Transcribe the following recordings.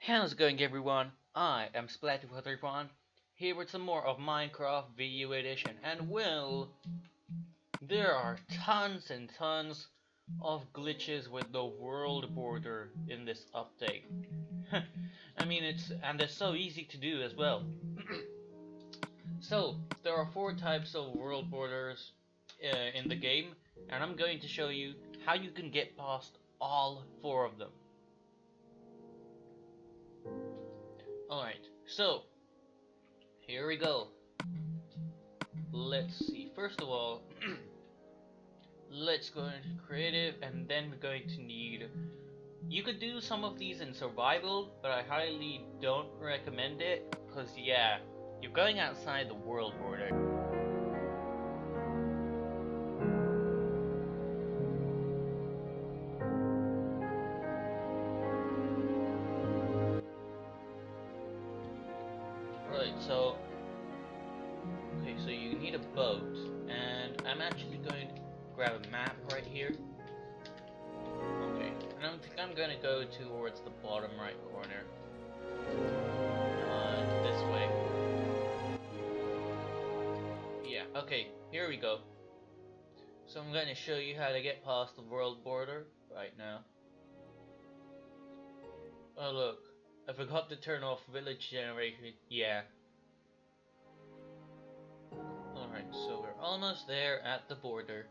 How's it going, everyone? I am Splatterpotterpon, here with some more of Minecraft Video Edition, and well, there are tons and tons of glitches with the world border in this update. I mean, they're so easy to do as well. So, there are 4 types of world borders in the game, and I'm going to show you how you can get past all 4 of them. Alright, so here we go. Let's see. First of all, let's go into creative, and then we're going to need. You could do some of these in survival, but I highly don't recommend it because, yeah, you're going outside the world border. Right, so. Okay, so you need a boat, and I'm actually going to grab a map right here. Okay, and I think I'm gonna go towards the bottom right corner. This way. Yeah, okay, here we go. So I'm gonna show you how to get past the world border right now. Oh look, I forgot to turn off village generation. Yeah. Alright, so we're almost there at the border.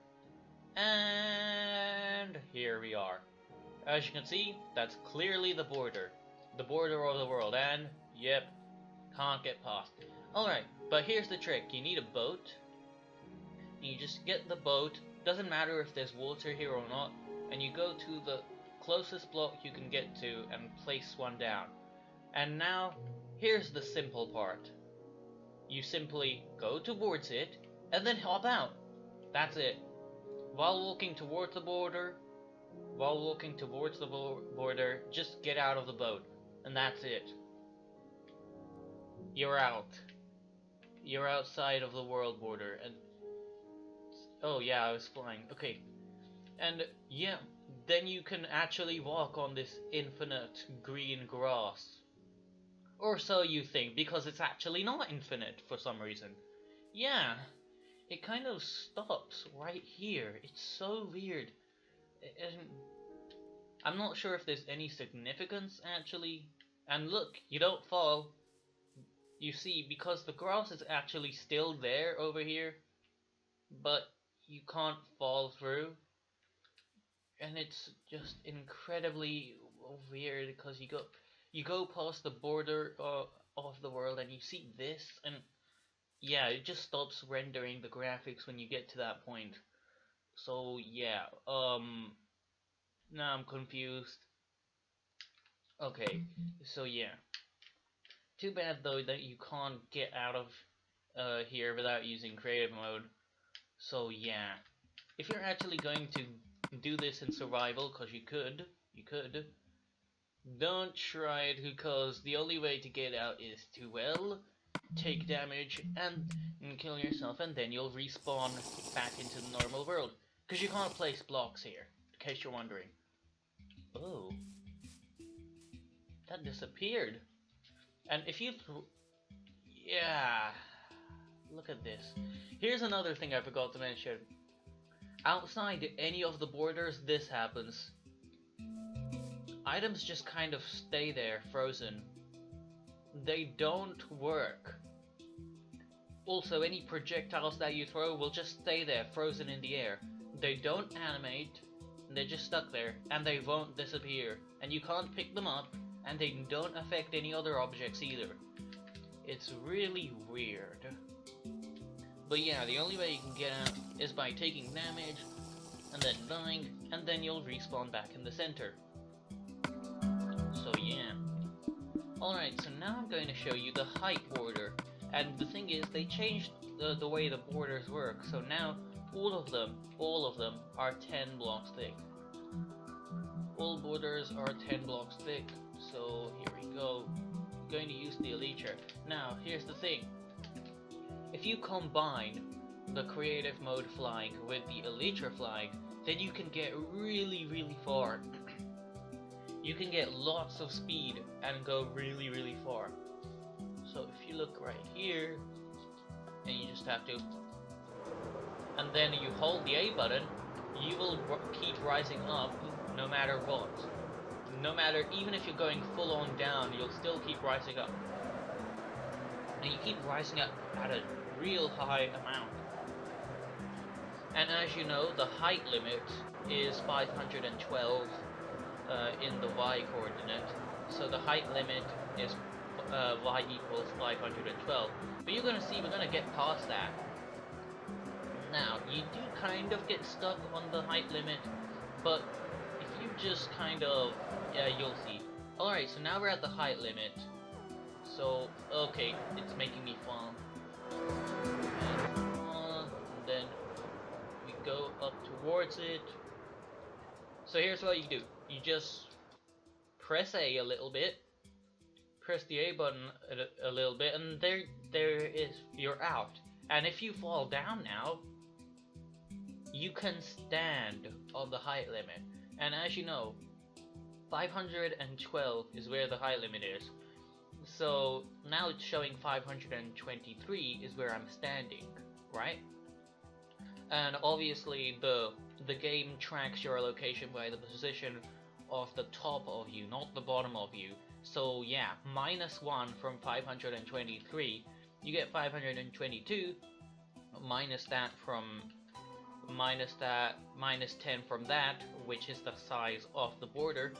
And here we are. As you can see, that's clearly the border. The border of the world, and yep, can't get past. Alright, but here's the trick. You need a boat. And you just get the boat, doesn't matter if there's water here or not, and you go to the closest block you can get to and place one down. And now, here's the simple part. You simply go towards it, and then hop out. That's it. While walking towards the border, just get out of the boat, and that's it. You're out. You're outside of the world border, and oh yeah, I was flying. Okay, and yeah, then you can actually walk on this infinite green grass. Or so you think, because it's actually not infinite for some reason. Yeah, it kind of stops right here. It's so weird. I'm not sure if there's any significance, actually. And look, you don't fall. You see, because the grass is actually still there over here, but you can't fall through. And it's just incredibly weird, because you go past the border of the world and you see this, and yeah, it just stops rendering the graphics when you get to that point. So yeah, now I'm confused. Okay, so yeah. Too bad though that you can't get out of here without using creative mode. So yeah, if you're actually going to do this in survival, cause you could, don't try it, because the only way to get out is to, well, take damage and kill yourself, and then you'll respawn back into the normal world. Because you can't place blocks here, in case you're wondering. Oh. That disappeared. And if you... yeah. Look at this. Here's another thing I forgot to mention. Outside any of the borders, this happens. Items just kind of stay there, frozen. They don't work. Also, any projectiles that you throw will just stay there, frozen in the air. They don't animate, they're just stuck there, and they won't disappear. And you can't pick them up, and they don't affect any other objects either. It's really weird. But yeah, the only way you can get out is by taking damage, and then dying, and then you'll respawn back in the center. So yeah. Alright, so now I'm going to show you the height border. And the thing is, they changed the way the borders work, so now all of them are 10 blocks thick. All borders are 10 blocks thick, so here we go. I'm going to use the Elytra. Now, here's the thing. If you combine the creative mode flying with the Elytra flying, then you can get really, really far. you can get lots of speed and go really, really far. So if you look right here, and you just have to, and then you hold the A button, you will keep rising up no matter what. No matter, even if you're going full on down, you'll still keep rising up. And you keep rising up at a real high amount. And as you know, the height limit is 512 in the y coordinate. So the height limit is y equals 512. But you're gonna see we're gonna get past that. Now, you do kind of get stuck on the height limit, but if you just kind of, yeah, you'll see. Alright, so now we're at the height limit. So, okay, it's making me fall. And then we go up towards it. So here's what you do. You just press A a little bit, press the A button a little bit, and there is, you're out. And if you fall down now, you can stand on the height limit. And as you know, 512 is where the height limit is. So now it's showing 523 is where I'm standing, right? And obviously the game tracks your location by the position of the top of you, not the bottom of you. So yeah, -1 from 523, you get 522, minus that, -10 from that, which is the size of the border.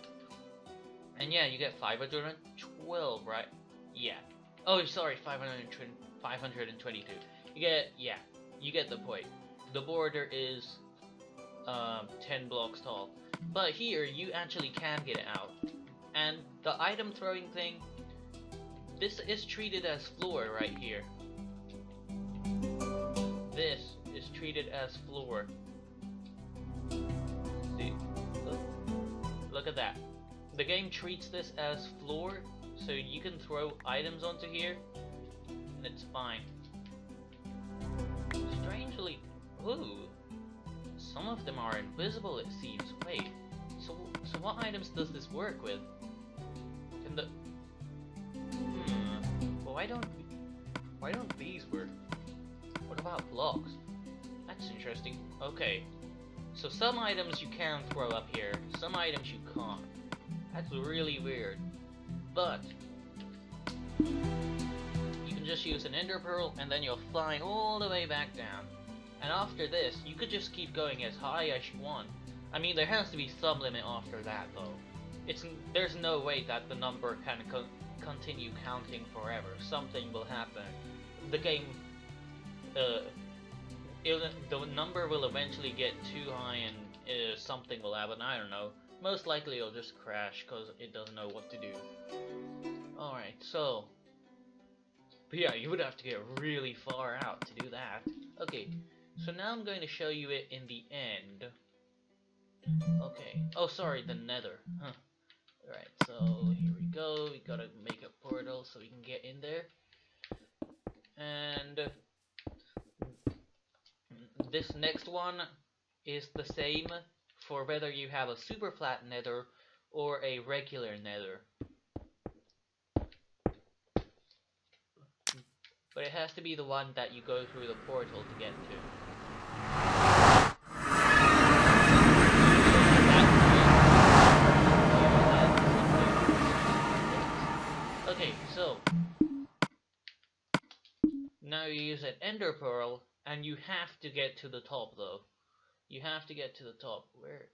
And yeah, you get 512, right? Yeah. Oh, sorry, 522. You get, yeah, you get the point. The border is 10 blocks tall. But here, you actually can get it out. And the item throwing thing, this is treated as floor right here. This is treated as floor. See? Look at that. The game treats this as floor, so you can throw items onto here, and it's fine. Strangely, ooh, some of them are invisible, it seems. Wait, so what items does this work with? Can the well, why don't these work? What about blocks? That's interesting. Okay, so some items you can throw up here, some items you can't. That's really weird. But you can just use an ender pearl and then you'll fly all the way back down. And after this, you could just keep going as high as you want. I mean, there has to be some limit after that though. There's no way that the number can continue counting forever. Something will happen. The game, the number will eventually get too high and something will happen. I don't know. Most likely it'll just crash because it doesn't know what to do. Alright, so... But yeah, you would have to get really far out to do that. Okay, so now I'm going to show you it in the end. Okay. Oh, sorry, the nether. Huh. Alright, so here we go. We gotta make a portal so we can get in there. And... this next one is the same for whether you have a super flat nether or a regular nether. But it has to be the one that you go through the portal to get to. Okay, so now you use an ender pearl, and you have to get to the top though. You have to get to the top. Where?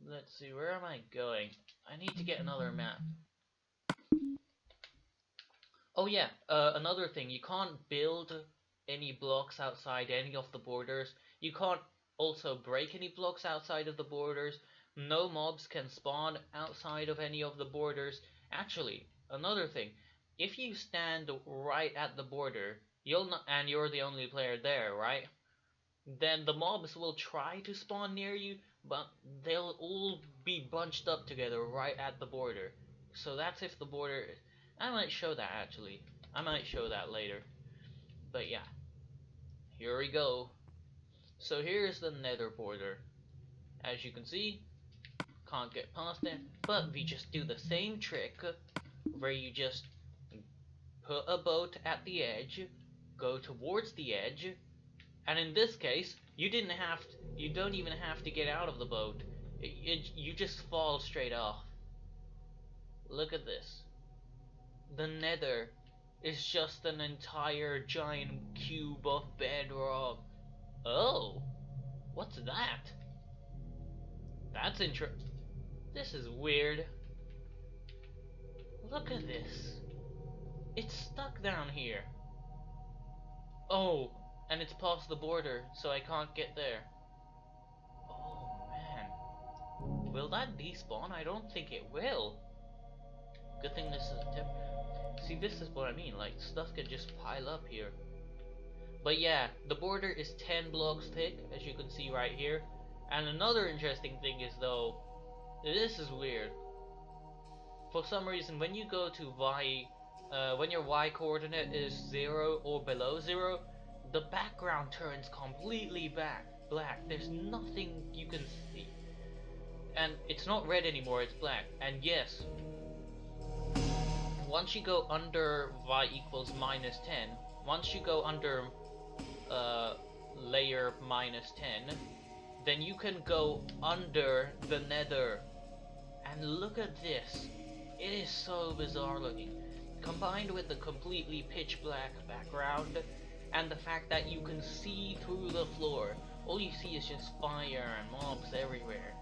Let's see, where am I going? I need to get another map. Oh yeah, another thing, you can't build any blocks outside any of the borders. You can't also break any blocks outside of the borders. No mobs can spawn outside of any of the borders. Actually, another thing, if you stand right at the border, and you're the only player there, right? Then the mobs will try to spawn near you, but they'll all be bunched up together right at the border. So that's if the border... I might show that actually. I might show that later. But yeah. Here we go. So here's the nether border. As you can see, can't get past it, but we just do the same trick where you just put a boat at the edge, go towards the edge, and in this case, you don't even have to get out of the boat. You just fall straight off. Look at this. The Nether is just an entire giant cube of bedrock. Oh, what's that? That's interesting. This is weird. Look at this. It's stuck down here. Oh, and it's past the border, so I can't get there. Oh man. Will that despawn? I don't think it will. Good thing this is a tip. See, this is what I mean, like, stuff could just pile up here. But yeah, the border is 10 blocks thick, as you can see right here. And another interesting thing is, though, this is weird. For some reason, when you go to Y, when your Y coordinate is 0 or below 0, the background turns completely black. There's nothing you can see. And it's not red anymore, it's black. And yes, once you go under Y equals -10, once you go under layer -10, then you can go under the Nether. And look at this. It is so bizarre looking. Combined with the completely pitch black background and the fact that you can see through the floor. All you see is just fire and mobs everywhere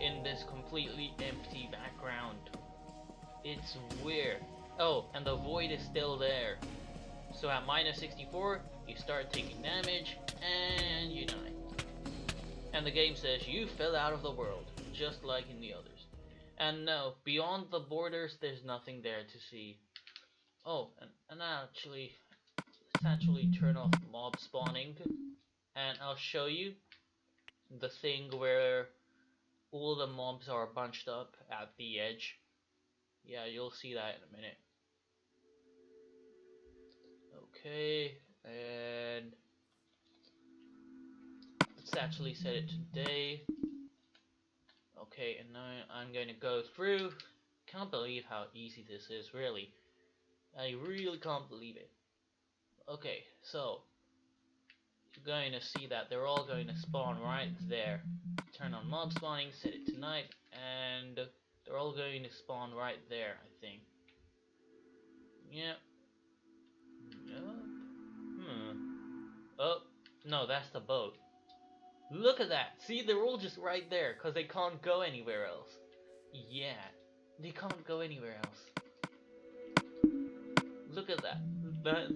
in this completely empty background. It's weird. Oh, and the void is still there. So at -64, you start taking damage and you die. And the game says you fell out of the world, just like in the others. And no, beyond the borders, there's nothing there to see. Oh, and actually, let's actually turn off mob spawning, and I'll show you the thing where all the mobs are bunched up at the edge. Yeah, you'll see that in a minute. Okay, and let's actually set it to day. Okay, and now I'm going to go through. Can't believe how easy this is, really. I really can't believe it. Okay, so you're going to see that they're all going to spawn right there. Turn on mob spawning, set it to night, and they're all going to spawn right there, I think. Yep. Oh, no, that's the boat. Look at that! See, they're all just right there, because they can't go anywhere else. Yeah, they can't go anywhere else. Look at that.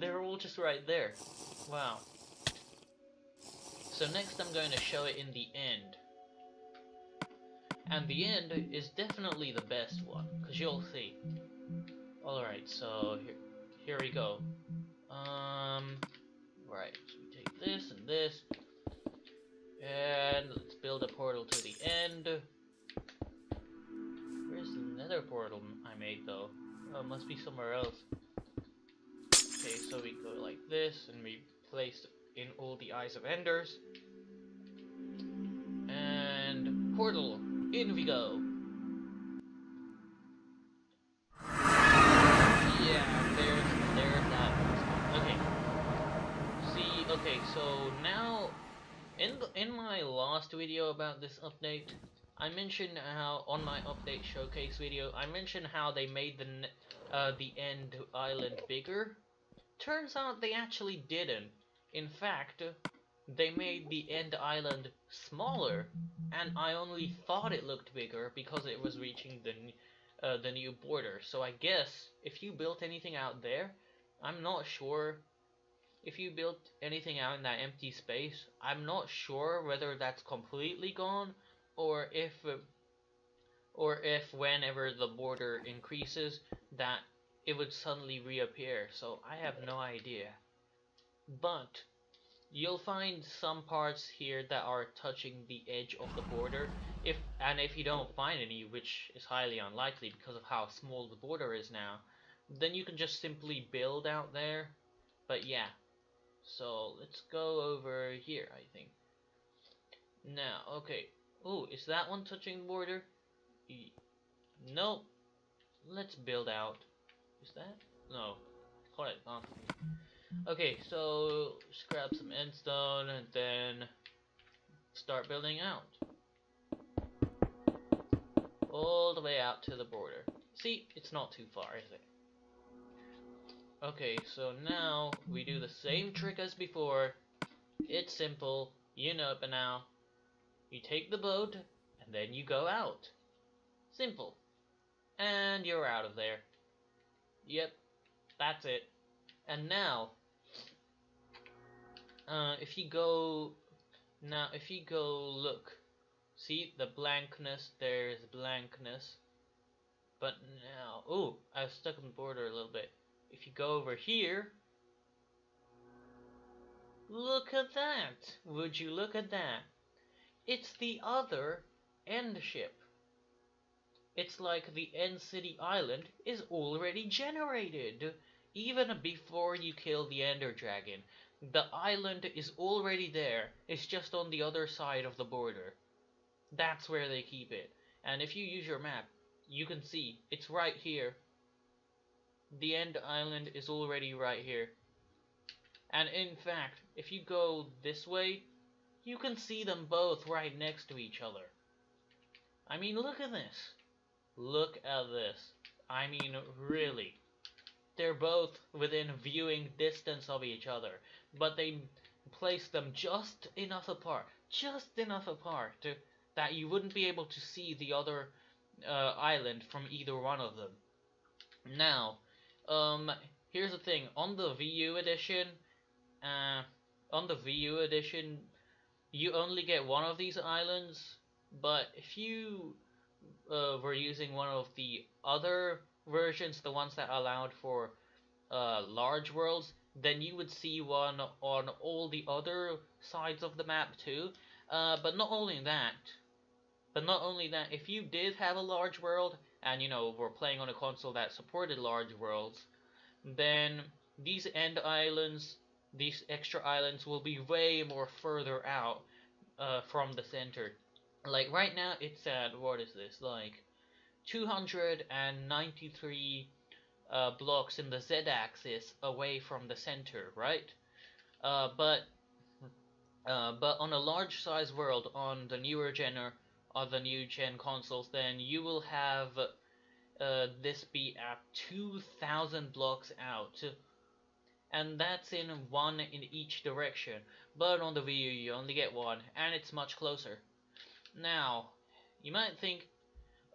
They're all just right there. Wow. So next I'm going to show it in the end. And the end is definitely the best one, because you'll see. Alright, so here we go. Right, so we take this and this. And let's build a portal to the end. Where's the nether portal I made though? Oh, it must be somewhere else. Okay, so we go like this and we place in all the eyes of enders. And portal, in we go. Yeah, there's that. Okay. See, okay, so now in my last video about this update, I mentioned how on my update showcase video, I mentioned how they made the end island bigger. Turns out they actually didn't. In fact, they made the end island smaller, and I only thought it looked bigger because it was reaching the new border. So I guess if you built anything out there, I'm not sure. If you built anything out in that empty space, I'm not sure whether that's completely gone, or if whenever the border increases, that it would suddenly reappear. So I have no idea. But you'll find some parts here that are touching the edge of the border. If you don't find any, which is highly unlikely because of how small the border is now, then you can just simply build out there. But yeah. So let's go over here, I think. Now, okay. Oh, is that one touching the border? No, let's build out. Is that? No, quite not. Okay, so just grab some endstone and then start building out. All the way out to the border. See, it's not too far, is it? Okay, so now we do the same trick as before. It's simple, you know it by now. You take the boat, and then you go out. Simple. And you're out of there. Yep, that's it. And now, if you go look, see the blankness, there's blankness. But now, oh, I was stuck on the border a little bit. If you go over here, look at that. Would you look at that? It's the other end ship. It's like the end city island is already generated. Even before you kill the ender dragon, the island is already there. It's just on the other side of the border. That's where they keep it. And if you use your map, you can see it's right here. The end island is already right here. And in fact, if you go this way, you can see them both right next to each other. I mean, look at this. Look at this. I mean, really. They're both within viewing distance of each other, but they place them just enough apart that you wouldn't be able to see the other island from either one of them. Now, here's the thing. On the VU edition, you only get one of these islands, but if you were using one of the other versions, the ones that allowed for large worlds, then you would see one on all the other sides of the map too. But not only that, if you did have a large world, and you know, were playing on a console that supported large worlds, then these end islands, these extra islands will be way more further out from the center. Like right now it's at, what is this, like 293 blocks in the z-axis away from the center, right? But on a large size world on the newer gen or the new gen consoles, then you will have this be at 2,000 blocks out, and that's in one in each direction. But on the Wii U you only get one, and it's much closer. Now, you might think,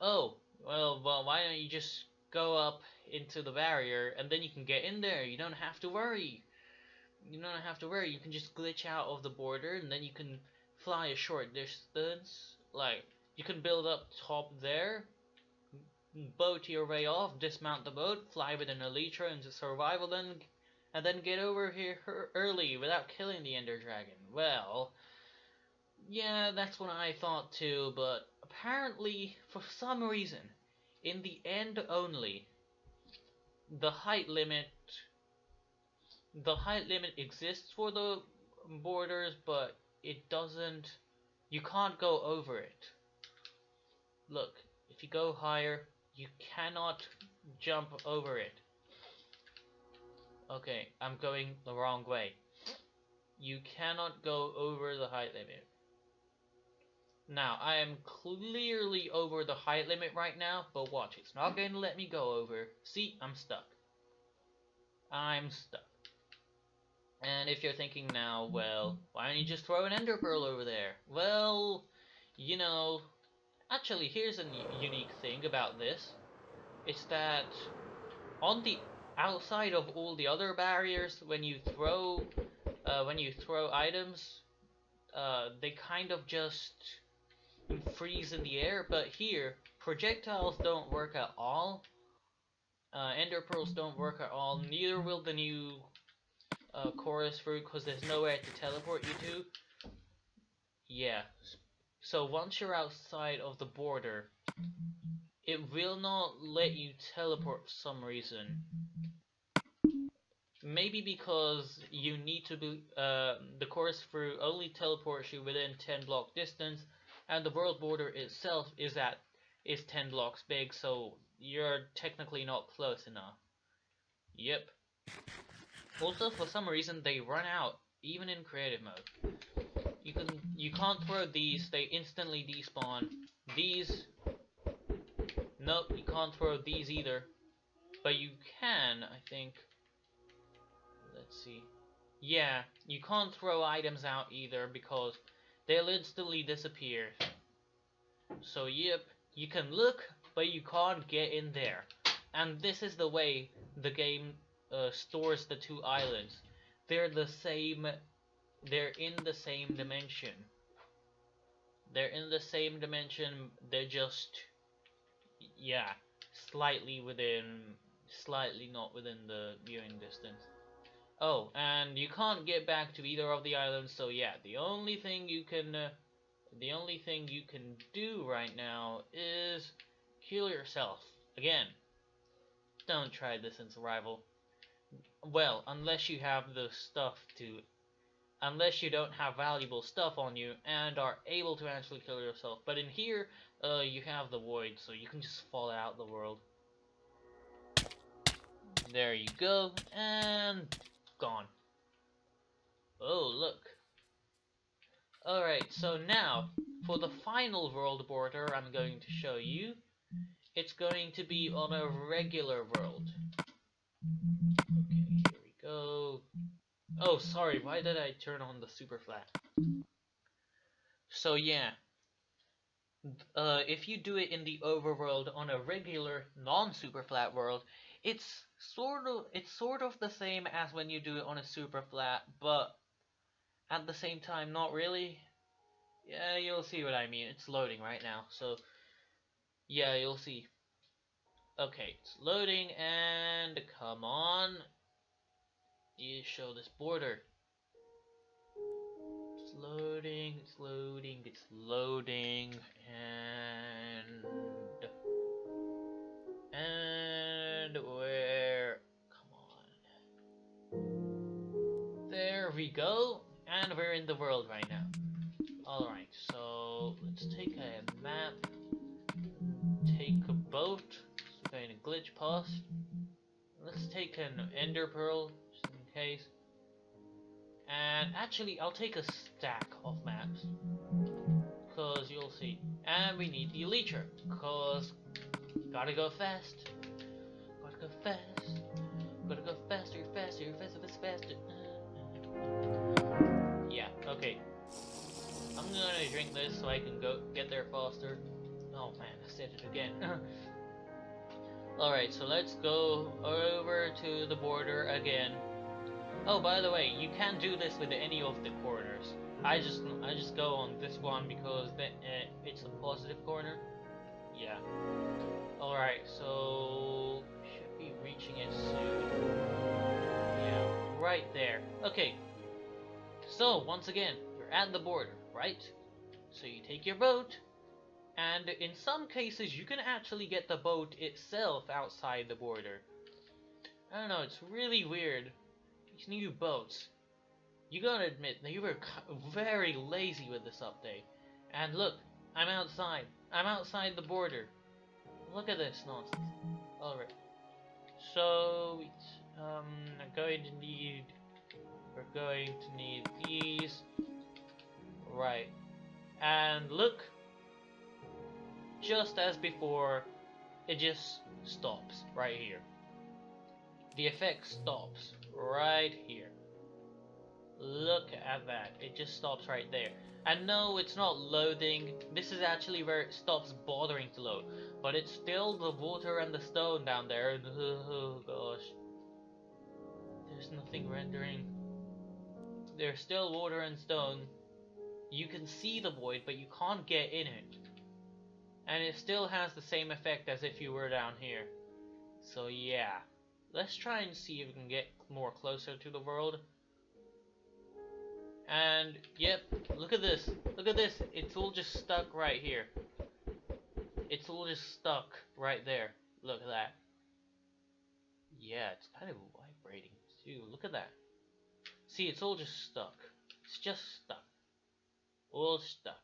oh, well, why don't you just go up into the barrier and then you can get in there? You don't have to worry. You can just glitch out of the border and then you can fly a short distance. Like, you can build up top there, boat your way off, dismount the boat, fly with an Elytra into survival, and then get over here early without killing the Ender Dragon. Well, yeah, that's what I thought too, but apparently, for some reason, in the end only, the height limit exists for the borders, but it doesn't, you can't go over it. Look, if you go higher, you cannot jump over it. Okay, I'm going the wrong way. You cannot go over the height limit. Now, I am clearly over the height limit right now, but watch, it's not going to let me go over. See, I'm stuck. I'm stuck. And if you're thinking now, well, why don't you just throw an ender pearl over there? Well, you know, actually, here's a unique thing about this. It's that on the outside of all the other barriers, when you throw items, they kind of just freeze in the air. But here, projectiles don't work at all. Ender pearls don't work at all. Neither will the new chorus fruit, because there's nowhere to teleport you to. Yeah. So once you're outside of the border, it will not let you teleport for some reason. Maybe because you need to be, the chorus fruit only teleports you within 10 block distance, and the world border itself is at is 10 blocks big, so you're technically not close enough. Yep. Also, for some reason, they run out, even in creative mode. You can't throw these, they instantly despawn. These, nope, you can't throw these either. But you can, I think. Let's see. Yeah, you can't throw items out either because they'll instantly disappear. So yep, you can look, but you can't get in there. And this is the way the game stores the two islands. They're the same, they're in the same dimension. They're in the same dimension, they're just, yeah, slightly not within the viewing distance. Oh, and you can't get back to either of the islands, so yeah, the only thing you can do right now is kill yourself. Again, don't try this in survival. Well, unless you have the stuff to, unless you don't have valuable stuff on you and are able to actually kill yourself. But in here, you have the void, so you can just fall out the world. There you go, and gone. Oh, look. Alright, so now, for the final world border I'm going to show you, it's going to be on a regular world. Okay, here we go. Oh, sorry, why did I turn on the super flat? So yeah, if you do it in the overworld on a regular non-super flat world, it's sort of the same as when you do it on a super flat, but at the same time not really. Yeah, you'll see what I mean. It's loading right now, so yeah, you'll see. Okay, it's loading, and come on, you show this border. It's loading, it's loading, it's loading, and where? Come on. There we go, and we're in the world right now. Alright, so let's take a map, take a boat, so going to glitch past. Let's take an ender pearl, just in case. And actually, I'll take a stack of maps, cause you'll see. And we need the Elytra, cause gotta go fast. Gotta go fast. Gotta go faster, faster, faster, faster, faster. Yeah, okay. I'm gonna drink this so I can go get there faster. Oh man, I said it again. Alright, so let's go over to the border again. Oh, by the way, you can do this with any of the corners. I just go on this one because it's a positive corner. Yeah. Alright, so should be reaching it soon. Yeah, right there. Okay. So once again, you're at the border, right? So you take your boat, and in some cases you can actually get the boat itself outside the border. I don't know, it's really weird. These new boats. You gotta admit, they were very lazy with this update. And look, I'm outside. I'm outside the border. Look at this nonsense. Alright. So, we're going to need these. Right. And look, just as before, it just stops right here. The effect stops right here. Look at that, it just stops right there. And no, it's not loading. This is actually where it stops bothering to load. But it's still the water and the stone down there. Oh gosh. There's nothing rendering. There's still water and stone. You can see the void, but you can't get in it. And it still has the same effect as if you were down here. So yeah. Let's try and see if we can get more closer to the world. And yep, look at this. Look at this. It's all just stuck right here. It's all just stuck right there. Look at that. Yeah, it's kind of vibrating too. Look at that. See, it's all just stuck. It's just stuck. All stuck.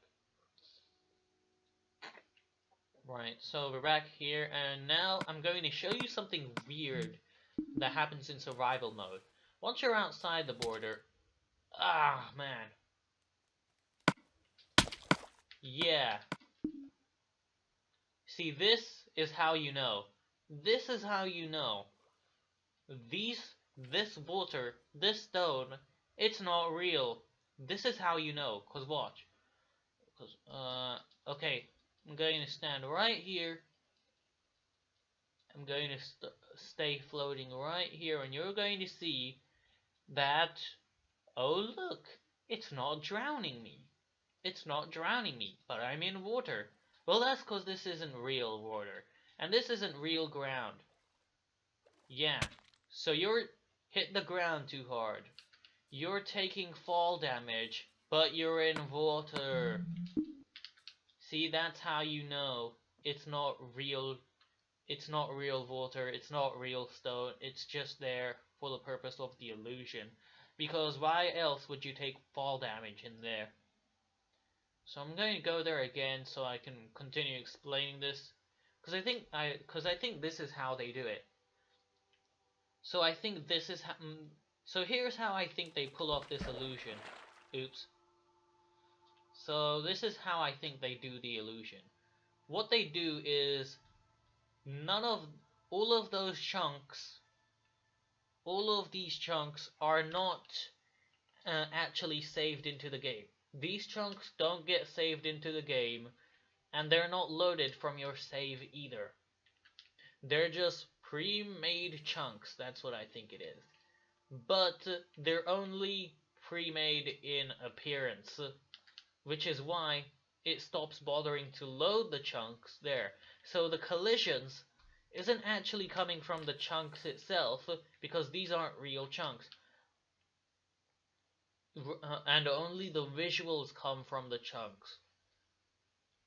Right, so we're back here, and now I'm going to show you something weird that happens in survival mode. Once you're outside the border... Ah, man. Yeah. See, this is how you know. This is how you know. This water, this stone, it's not real. This is how you know, cause watch. Okay, I'm going to stand right here. I'm going to stay floating right here, and you're going to see that, oh look, it's not drowning me. It's not drowning me, but I'm in water. Well, that's cause this isn't real water, and this isn't real ground. Yeah, so you're hit the ground too hard. You're taking fall damage, but you're in water. See, that's how you know it's not real. It's not real water, it's not real stone, it's just there for the purpose of the illusion. Because why else would you take fall damage in there? So I'm going to go there again so I can continue explaining this. Because I think this is how they do it. So I think this is how... So here's how I think they pull off this illusion. Oops. So this is how I think they do the illusion. What they do is... all of those chunks, all of these chunks are not actually saved into the game. These chunks don't get saved into the game, and they're not loaded from your save either. They're just pre-made chunks, that's what I think it is. But they're only pre-made in appearance, which is why it stops bothering to load the chunks there. So the collisions isn't actually coming from the chunks itself, because these aren't real chunks. And only the visuals come from the chunks.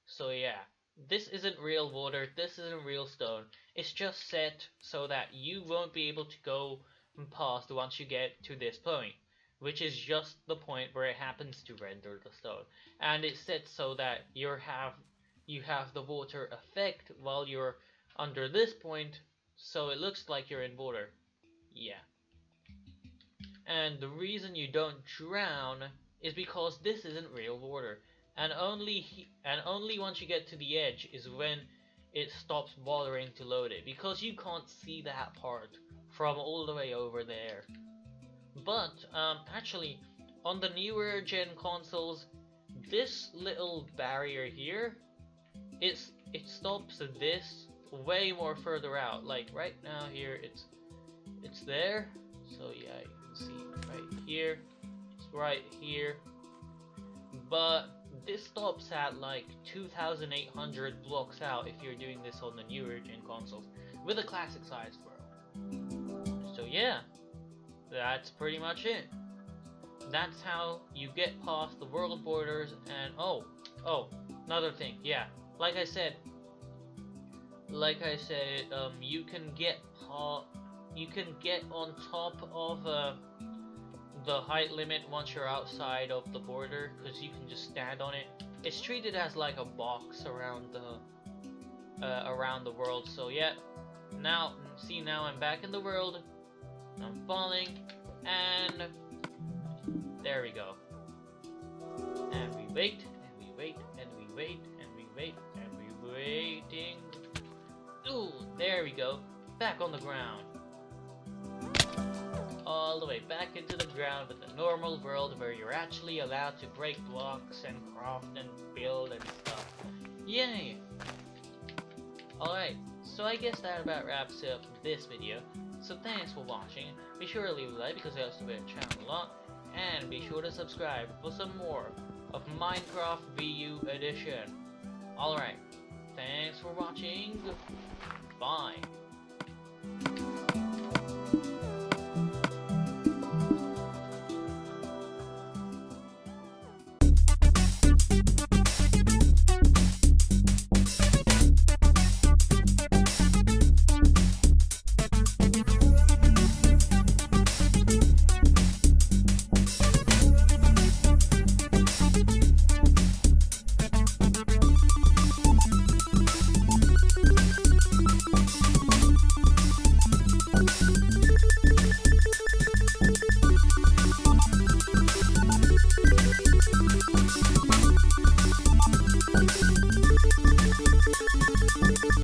So yeah, this isn't real water, this isn't real stone. It's just set so that you won't be able to go past once you get to this point, which is just the point where it happens to render the stone. And it's set so that you have the water effect while you're under this point, so it looks like you're in water. Yeah. And the reason you don't drown is because this isn't real water. And only once you get to the edge is when it stops bothering to load it, because you can't see that part from all the way over there. But actually, on the newer gen consoles, this little barrier here, it stops this way more further out. Like right now here, it's there. So yeah, you can see right here. It's right here. But this stops at like 2,800 blocks out if you're doing this on the newer gen consoles with a classic size world. So yeah, that's pretty much it. That's how you get past the world borders. And oh, another thing, yeah, like I said, you can get on top of the height limit once you're outside of the border, because you can just stand on it. It's treated as like a box around the world. So yeah, now I'm back in the world. I'm falling, and there we go. And we wait, and we wait, and we wait, and we wait, and we're waiting. Ooh, there we go. Back on the ground. All the way back into the ground with the normal world where you're actually allowed to break blocks and craft and build and stuff. Yay! Alright, so I guess that about wraps up this video. So thanks for watching. Be sure to leave a like because it helps to the channel a lot. And be sure to subscribe for some more of Minecraft VU Edition. Alright, thanks for watching. Bye.